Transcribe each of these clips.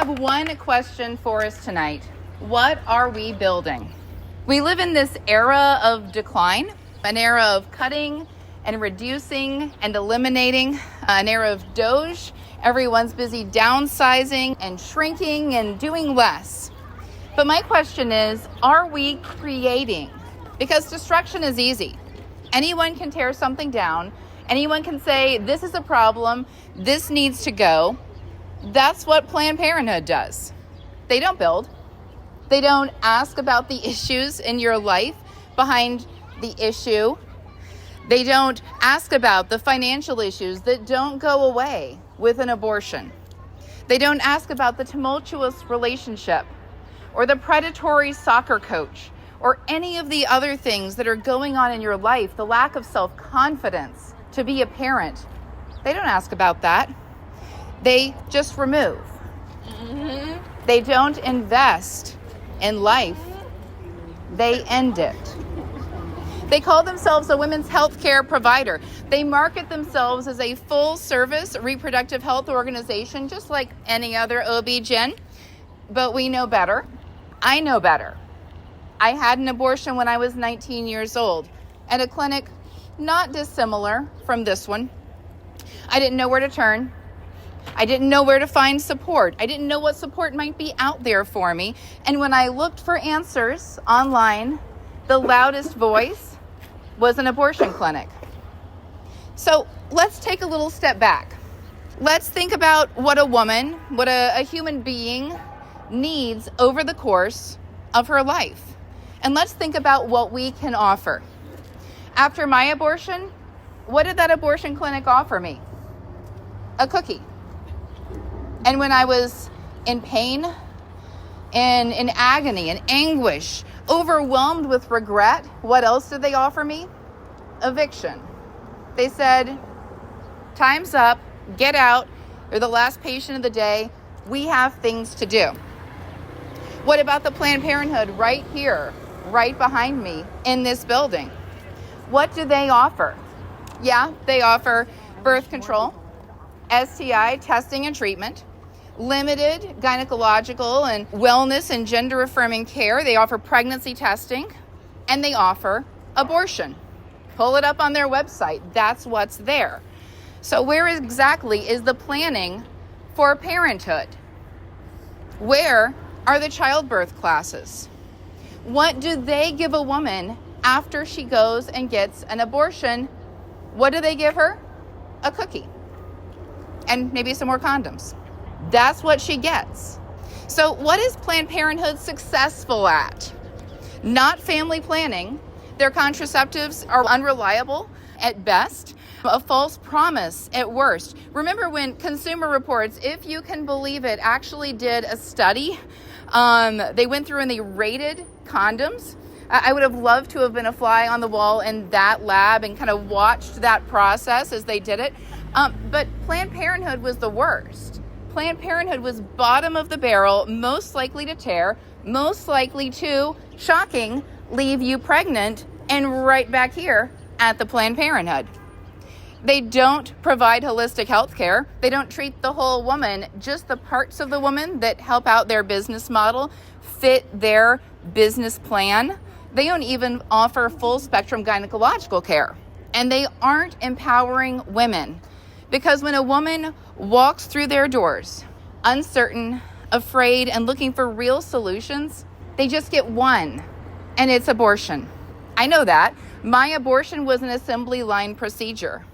have one question for us tonight. What are we building? We live in this era of decline, an era of cutting and reducing and eliminating, an era of Doge. Everyone's busy downsizing and shrinking and doing less. But my question is, are we creating? Because destruction is easy. Anyone can tear something down. Anyone can say, this is a problem, this needs to go. That's what Planned Parenthood does. They don't build. They don't ask about the issues in your life behind the issue. They don't ask about the financial issues that don't go away with an abortion. They don't ask about the tumultuous relationship or the predatory soccer coach or any of the other things that are going on in your life, the lack of self-confidence to be a parent. They don't ask about that. They just remove. They don't invest in life. They end it. They call themselves a women's health care provider. They market themselves as a full-service reproductive health organization, just like any other OB-GYN. But we know better. I know better. I had an abortion when I was 19 years old at a clinic not dissimilar from this one. I didn't know where to turn. I didn't know where to find support. I didn't know what support might be out there for me. And when I looked for answers online, the loudest voice was an abortion clinic. So let's take a little step back. Let's think about what a woman, what a human being needs over the course of her life. And let's think about what we can offer. After my abortion, what did that abortion clinic offer me? A cookie. And when I was in pain and in agony and anguish, overwhelmed with regret, what else did they offer me? Eviction. They said, time's up, get out, you're the last patient of the day, we have things to do. What about the Planned Parenthood right here, right behind me in this building? What do they offer? Yeah, they offer birth control, STI testing and treatment, limited gynecological and wellness and gender-affirming care. They offer pregnancy testing, and they offer abortion. Pull it up on their website. That's what's there. So where exactly is the planning for parenthood? Where are the childbirth classes? What do they give a woman after she goes and gets an abortion? What do they give her? A cookie. And maybe some more condoms. That's what she gets. So what is Planned Parenthood successful at? Not family planning. Their contraceptives are unreliable at best, a false promise at worst. Remember when Consumer Reports, if you can believe it, actually did a study. They went through and they rated condoms. I would have loved to have been a fly on the wall in that lab and kind of watched that process as they did it. But Planned Parenthood was the worst. Planned Parenthood was bottom of the barrel, most likely to tear, most likely to, shocking, leave you pregnant and right back here at the Planned Parenthood. They don't provide holistic health care. They don't treat the whole woman, just the parts of the woman that help out their business model, fit their business plan. They don't even offer full spectrum gynecological care. And they aren't empowering women. Because when a woman walks through their doors, uncertain, afraid, and looking for real solutions, they just get one, and it's abortion. I know that. My abortion was an assembly line procedure.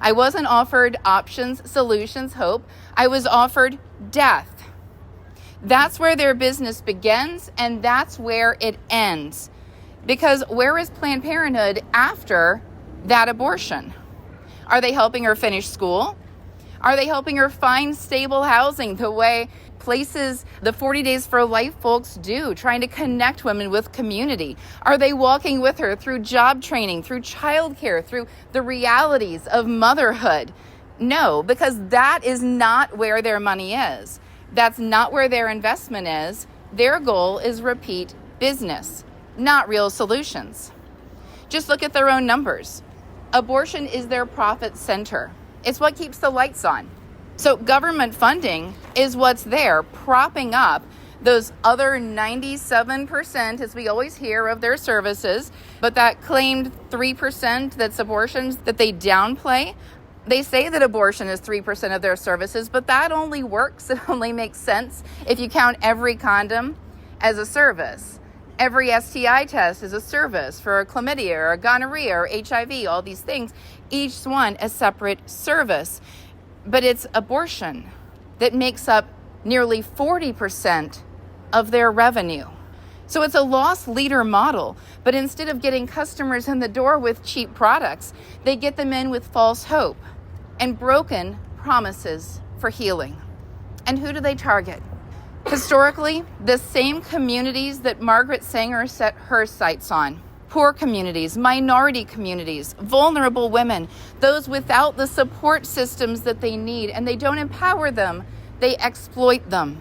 I wasn't offered options, solutions, hope. I was offered death. That's where their business begins, and that's where it ends. Because where is Planned Parenthood after that abortion? Are they helping her finish school? Are they helping her find stable housing the way places, the 40 Days for Life folks do, trying to connect women with community? Are they walking with her through job training, through childcare, through the realities of motherhood? No, because that is not where their money is. That's not where their investment is. Their goal is repeat business, not real solutions. Just look at their own numbers. Abortion is their profit center. It's what keeps the lights on. So government funding is what's there propping up those other 97%, as we always hear, of their services, but that claimed 3% that's abortions that they downplay. They say that abortion is 3% of their services, but that only works. It only makes sense if you count every condom as a service. Every STI test is a service for a chlamydia or a gonorrhea or HIV, all these things, each one a separate service. But it's abortion that makes up nearly 40% of their revenue. So it's a loss leader model, but instead of getting customers in the door with cheap products, they get them in with false hope and broken promises for healing. And who do they target? Historically, the same communities that Margaret Sanger set her sights on. Poor communities, minority communities, vulnerable women, those without the support systems that they need, and they don't empower them, they exploit them.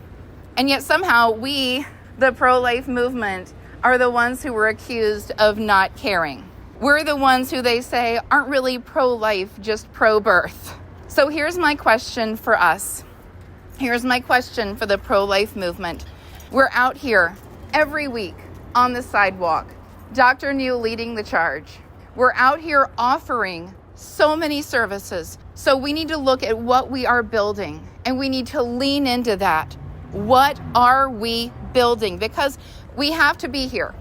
And yet somehow we, the pro-life movement, are the ones who were accused of not caring. We're the ones who they say aren't really pro-life, just pro-birth. So here's my question for us. Here's my question for the pro-life movement. We're out here every week on the sidewalk, Dr. New leading the charge. We're out here offering so many services. So we need to look at what we are building, and we need to lean into that. What are we building? Because we have to be here.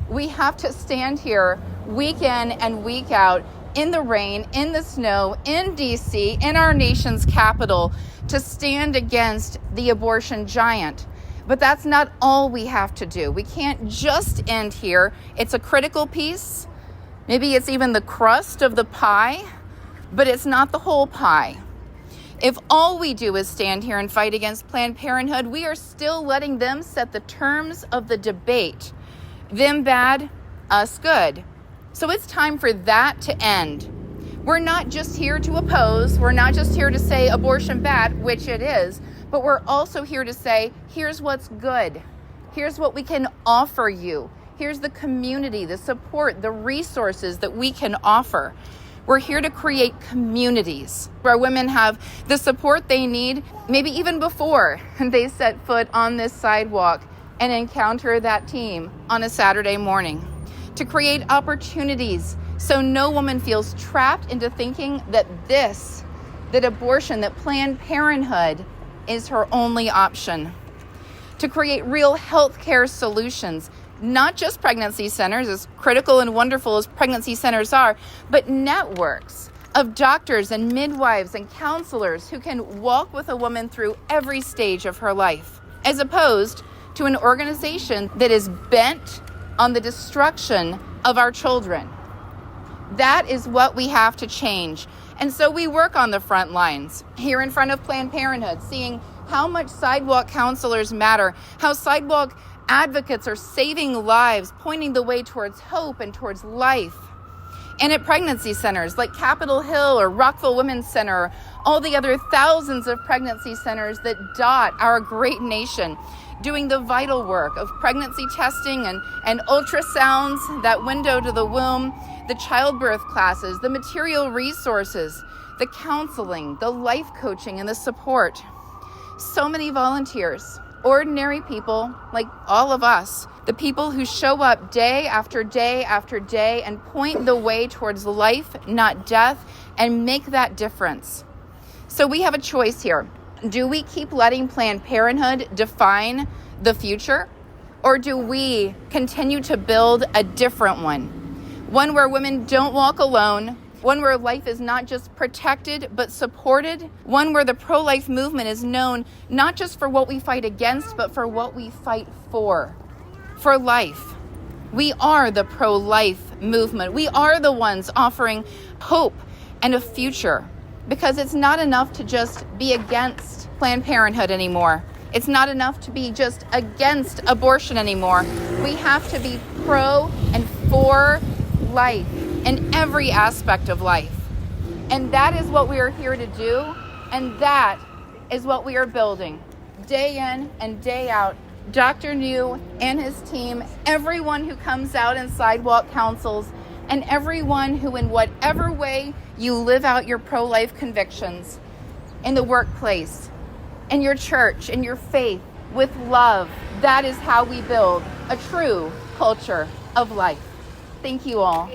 We have to stand here week in and week out in the rain, in the snow, in DC, in our nation's capital, to stand against the abortion giant. But that's not all we have to do. We can't just end here. It's a critical piece. Maybe it's even the crust of the pie, but it's not the whole pie. If all we do is stand here and fight against Planned Parenthood, we are still letting them set the terms of the debate. Them bad, us good. So it's time for that to end. We're not just here to oppose. We're not just here to say abortion bad, which it is, but we're also here to say, here's what's good. Here's what we can offer you. Here's the community, the support, the resources that we can offer. We're here to create communities where women have the support they need, maybe even before they set foot on this sidewalk and encounter that team on a Saturday morning. To create opportunities so no woman feels trapped into thinking that abortion, that Planned Parenthood is her only option. To create real healthcare solutions, not just pregnancy centers, as critical and wonderful as pregnancy centers are, but networks of doctors and midwives and counselors who can walk with a woman through every stage of her life, as opposed to an organization that is bent on the destruction of our children. That is what we have to change. And so we work on the front lines, here in front of Planned Parenthood, seeing how much sidewalk counselors matter, how sidewalk advocates are saving lives, pointing the way towards hope and towards life. And at pregnancy centers like Capitol Hill or Rockville Women's Center, or all the other thousands of pregnancy centers that dot our great nation, doing the vital work of pregnancy testing and ultrasounds, that window to the womb, the childbirth classes, the material resources, the counseling, the life coaching, and the support. So many volunteers, ordinary people like all of us, the people who show up day after day after day and point the way towards life, not death, and make that difference. So we have a choice here. Do we keep letting Planned Parenthood define the future? Or do we continue to build a different one? One where women don't walk alone, one where life is not just protected but supported, one where the pro-life movement is known not just for what we fight against, but for what we fight for life. We are the pro-life movement. We are the ones offering hope and a future, because it's not enough to just be against Planned Parenthood anymore. It's not enough to be just against abortion anymore. We have to be pro and for life in every aspect of life. And that is what we are here to do, and that is what we are building day in and day out. Dr. New and his team, everyone who comes out in sidewalk councils, and everyone who, in whatever way you live out your pro-life convictions, in the workplace, in your church, in your faith, with love. That is how we build a true culture of life. Thank you all.